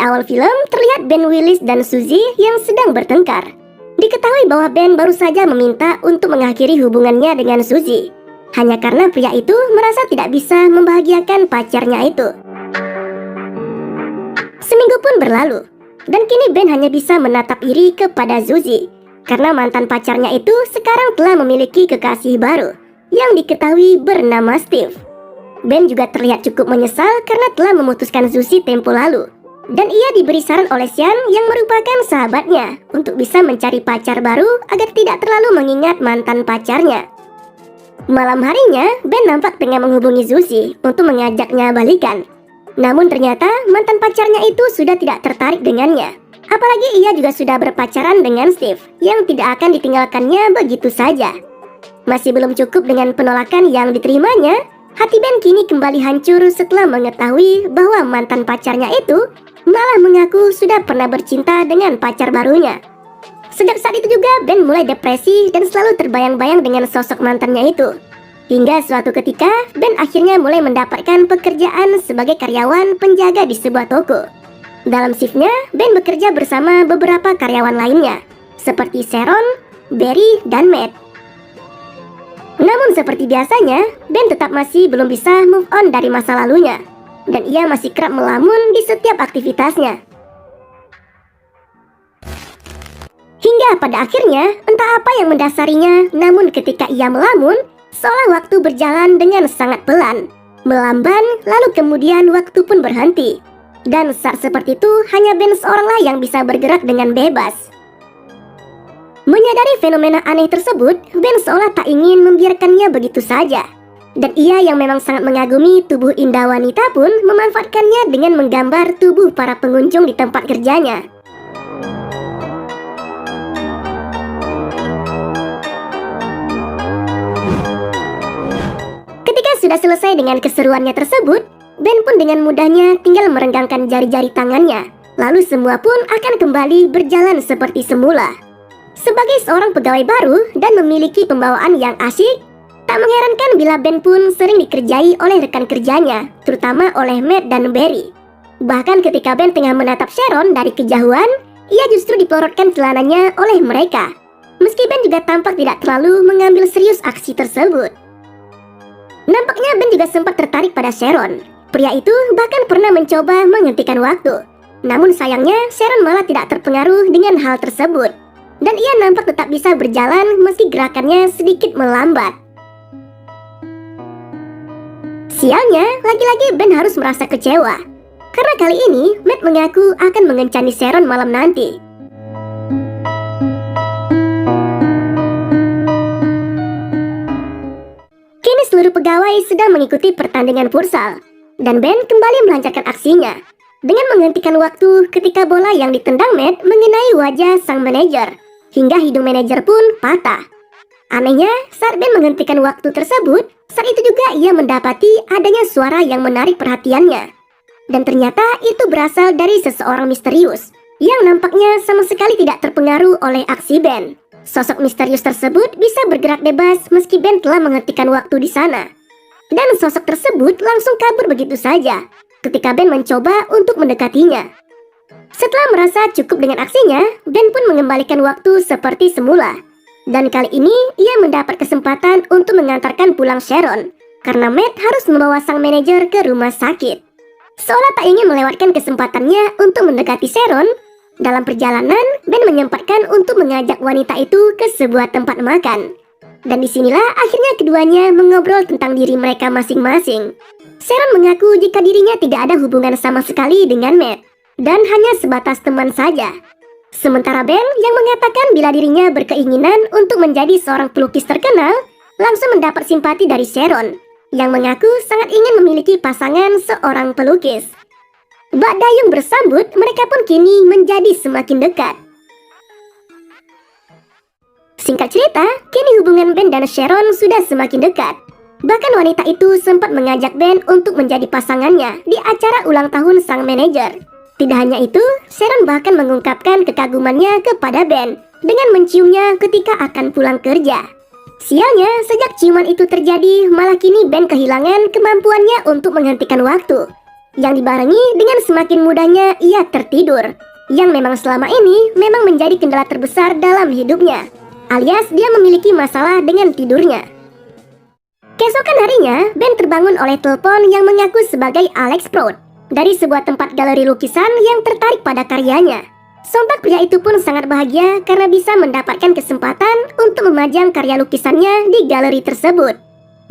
awal film terlihat Ben Willis dan Suzy yang sedang bertengkar. Diketahui bahwa Ben baru saja meminta untuk mengakhiri hubungannya dengan Suzy, hanya karena pria itu merasa tidak bisa membahagiakan pacarnya itu. Seminggu pun berlalu, dan kini Ben hanya bisa menatap iri kepada Suzy, karena mantan pacarnya itu sekarang telah memiliki kekasih baru, yang diketahui bernama Steve. Ben juga terlihat cukup menyesal karena telah memutuskan Suzy tempo lalu. Dan ia diberi saran oleh Sean yang merupakan sahabatnya untuk bisa mencari pacar baru agar tidak terlalu mengingat mantan pacarnya. Malam harinya, Ben nampak tengah menghubungi Suzy untuk mengajaknya balikan. Namun ternyata mantan pacarnya itu sudah tidak tertarik dengannya. Apalagi ia juga sudah berpacaran dengan Steve yang tidak akan ditinggalkannya begitu saja. Masih belum cukup dengan penolakan yang diterimanya, hati Ben kini kembali hancur setelah mengetahui bahwa mantan pacarnya itu malah mengaku sudah pernah bercinta dengan pacar barunya. Sejak saat itu juga Ben mulai depresi dan selalu terbayang-bayang dengan sosok mantannya itu. Hingga suatu ketika Ben akhirnya mulai mendapatkan pekerjaan sebagai karyawan penjaga di sebuah toko. Dalam shiftnya Ben bekerja bersama beberapa karyawan lainnya seperti Sharon, Barry, dan Matt. Namun seperti biasanya, Ben tetap masih belum bisa move on dari masa lalunya, dan ia masih kerap melamun di setiap aktivitasnya. Hingga pada akhirnya, entah apa yang mendasarinya, namun ketika ia melamun, seolah waktu berjalan dengan sangat pelan, melamban, lalu kemudian waktu pun berhenti. Dan saat seperti itu, hanya Ben seoranglah yang bisa bergerak dengan bebas. Menyadari fenomena aneh tersebut, Ben seolah tak ingin membiarkannya begitu saja. Dan ia yang memang sangat mengagumi tubuh indah wanita pun memanfaatkannya dengan menggambar tubuh para pengunjung di tempat kerjanya. Ketika sudah selesai dengan keseruannya tersebut, Ben pun dengan mudahnya tinggal merenggangkan jari-jari tangannya. Lalu semua pun akan kembali berjalan seperti semula. Sebagai seorang pegawai baru dan memiliki pembawaan yang asyik, tak mengherankan bila Ben pun sering dikerjai oleh rekan kerjanya, terutama oleh Matt dan Barry. Bahkan ketika Ben tengah menatap Sharon dari kejauhan, ia justru dipelorotkan celananya oleh mereka. Meski Ben juga tampak tidak terlalu mengambil serius aksi tersebut. Nampaknya Ben juga sempat tertarik pada Sharon. Pria itu bahkan pernah mencoba menghentikan waktu. Namun sayangnya Sharon malah tidak terpengaruh dengan hal tersebut. Dan ia nampak tetap bisa berjalan meski gerakannya sedikit melambat. Sialnya, lagi-lagi Ben harus merasa kecewa. Karena kali ini, Matt mengaku akan mengencani Sharon malam nanti. Kini seluruh pegawai sedang mengikuti pertandingan futsal. Dan Ben kembali melancarkan aksinya dengan menghentikan waktu ketika bola yang ditendang Matt mengenai wajah sang manajer. Hingga hidung manajer pun patah. Anehnya, saat Ben menghentikan waktu tersebut, saat itu juga ia mendapati adanya suara yang menarik perhatiannya. Dan ternyata itu berasal dari seseorang misterius, yang nampaknya sama sekali tidak terpengaruh oleh aksi Ben. Sosok misterius tersebut bisa bergerak bebas meski Ben telah menghentikan waktu di sana. Dan sosok tersebut langsung kabur begitu saja, ketika Ben mencoba untuk mendekatinya. Setelah merasa cukup dengan aksinya, Ben pun mengembalikan waktu seperti semula. Dan kali ini, ia mendapat kesempatan untuk mengantarkan pulang Sharon, karena Matt harus membawa sang manajer ke rumah sakit. Seolah tak ingin melewatkan kesempatannya untuk mendekati Sharon, dalam perjalanan, Ben menyempatkan untuk mengajak wanita itu ke sebuah tempat makan. Dan disinilah akhirnya keduanya mengobrol tentang diri mereka masing-masing. Sharon mengaku jika dirinya tidak ada hubungan sama sekali dengan Matt, dan hanya sebatas teman saja. Sementara Ben yang mengatakan bila dirinya berkeinginan untuk menjadi seorang pelukis terkenal, langsung mendapat simpati dari Sharon, yang mengaku sangat ingin memiliki pasangan seorang pelukis. Bak dayung bersambut, mereka pun kini menjadi semakin dekat. Singkat cerita, kini hubungan Ben dan Sharon sudah semakin dekat. Bahkan wanita itu sempat mengajak Ben untuk menjadi pasangannya di acara ulang tahun sang manajer. Tidak hanya itu, Sharon bahkan mengungkapkan kekagumannya kepada Ben dengan menciumnya ketika akan pulang kerja. Sialnya, sejak ciuman itu terjadi, malah kini Ben kehilangan kemampuannya untuk menghentikan waktu. yang dibarengi dengan semakin mudahnya ia tertidur, yang memang selama ini memang menjadi kendala terbesar dalam hidupnya, alias dia memiliki masalah dengan tidurnya. Keesokan harinya, Ben terbangun oleh telepon yang mengaku sebagai Alex Proud dari sebuah tempat galeri lukisan yang tertarik pada karyanya. Sontak pria itu pun sangat bahagia karena bisa mendapatkan kesempatan untuk memajang karya lukisannya di galeri tersebut.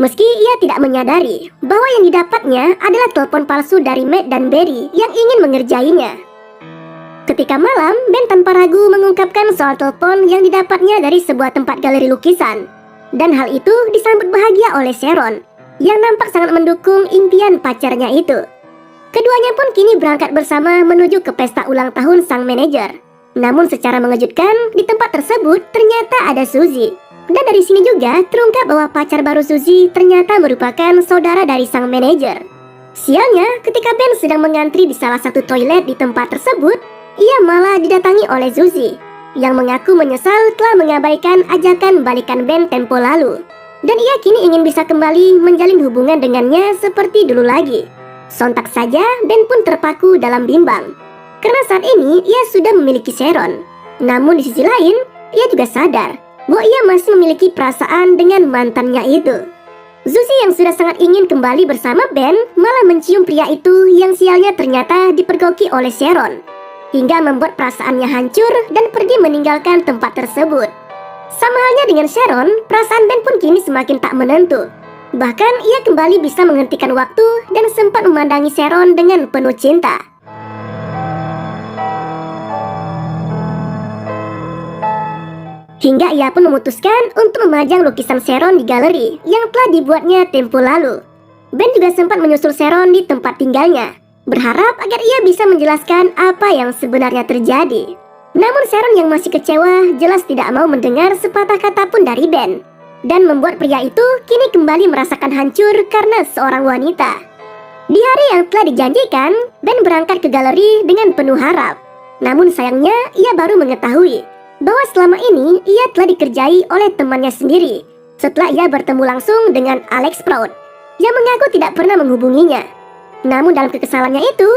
Meski ia tidak menyadari bahwa yang didapatnya adalah telepon palsu dari Matt dan Barry yang ingin mengerjainya. Ketika malam, Ben tanpa ragu mengungkapkan soal telepon yang didapatnya dari sebuah tempat galeri lukisan. Dan hal itu disambut bahagia oleh Sharon, yang nampak sangat mendukung impian pacarnya itu. Keduanya pun kini berangkat bersama menuju ke pesta ulang tahun sang manajer. Namun secara mengejutkan, di tempat tersebut ternyata ada Suzy. Dan dari sini juga terungkap bahwa pacar baru Suzy ternyata merupakan saudara dari sang manajer. Sialnya, ketika Ben sedang mengantri di salah satu toilet di tempat tersebut, ia malah didatangi oleh Suzy, yang mengaku menyesal telah mengabaikan ajakan balikan Ben tempo lalu. Dan ia kini ingin bisa kembali menjalin hubungan dengannya seperti dulu lagi. Sontak saja, Ben pun terpaku dalam bimbang. Karena saat ini ia sudah memiliki Sharon. Namun di sisi lain, ia juga sadar bahwa ia masih memiliki perasaan dengan mantannya itu. Suzy yang sudah sangat ingin kembali bersama Ben malah mencium pria itu yang sialnya ternyata dipergoki oleh Sharon, hingga membuat perasaannya hancur dan pergi meninggalkan tempat tersebut. Sama halnya dengan Sharon, perasaan Ben pun kini semakin tak menentu. Bahkan ia kembali bisa menghentikan waktu dan sempat memandangi Sharon dengan penuh cinta. Hingga ia pun memutuskan untuk memajang lukisan Sharon di galeri yang telah dibuatnya tempo lalu. Ben juga sempat menyusul Sharon di tempat tinggalnya, berharap agar ia bisa menjelaskan apa yang sebenarnya terjadi. Namun Sharon yang masih kecewa jelas tidak mau mendengar sepatah kata pun dari Ben, dan membuat pria itu kini kembali merasakan hancur karena seorang wanita. Di hari yang telah dijanjikan, Ben berangkat ke galeri dengan penuh harap. Namun sayangnya ia baru mengetahui bahwa selama ini ia telah dikerjai oleh temannya sendiri setelah ia bertemu langsung dengan Alex Proud yang mengaku tidak pernah menghubunginya. Namun dalam kekesalannya itu,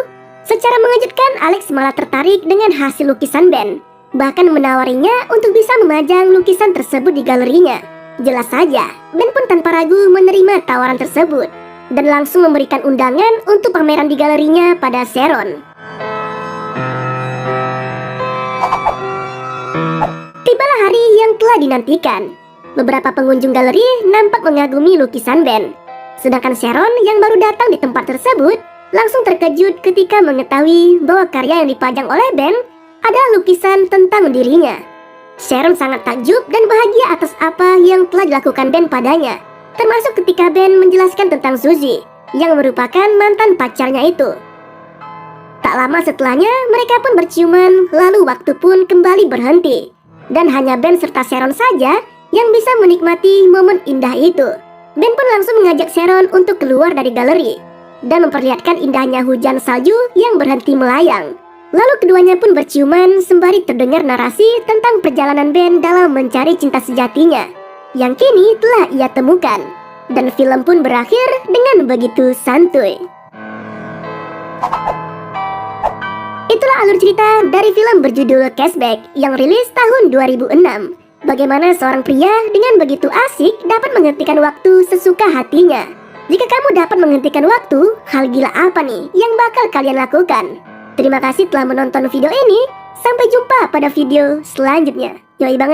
secara mengejutkan Alex malah tertarik dengan hasil lukisan Ben, bahkan menawarinya untuk bisa memajang lukisan tersebut di galerinya. Jelas saja, Ben pun tanpa ragu menerima tawaran tersebut dan langsung memberikan undangan untuk pameran di galerinya pada Sharon. Tibalah hari yang telah dinantikan. Beberapa pengunjung galeri nampak mengagumi lukisan Ben, sedangkan Sharon yang baru datang di tempat tersebut langsung terkejut ketika mengetahui bahwa karya yang dipajang oleh Ben adalah lukisan tentang dirinya. Sharon sangat takjub dan bahagia atas apa yang telah dilakukan Ben padanya, termasuk ketika Ben menjelaskan tentang Suzy yang merupakan mantan pacarnya itu. Tak lama setelahnya, mereka pun berciuman, lalu waktu pun kembali berhenti. Dan hanya Ben serta Sharon saja yang bisa menikmati momen indah itu. Ben pun langsung mengajak Sharon untuk keluar dari galeri dan memperlihatkan indahnya hujan salju yang berhenti melayang. Lalu keduanya pun berciuman sembari terdengar narasi tentang perjalanan Ben dalam mencari cinta sejatinya yang kini telah ia temukan. Dan film pun berakhir dengan begitu santuy. Itulah alur cerita dari film berjudul Cashback yang rilis tahun 2006. Bagaimana seorang pria dengan begitu asik dapat menghentikan waktu sesuka hatinya. Jika kamu dapat menghentikan waktu, hal gila apa nih yang bakal kalian lakukan? Terima kasih telah menonton video ini. Sampai jumpa pada video selanjutnya. Yoi banget.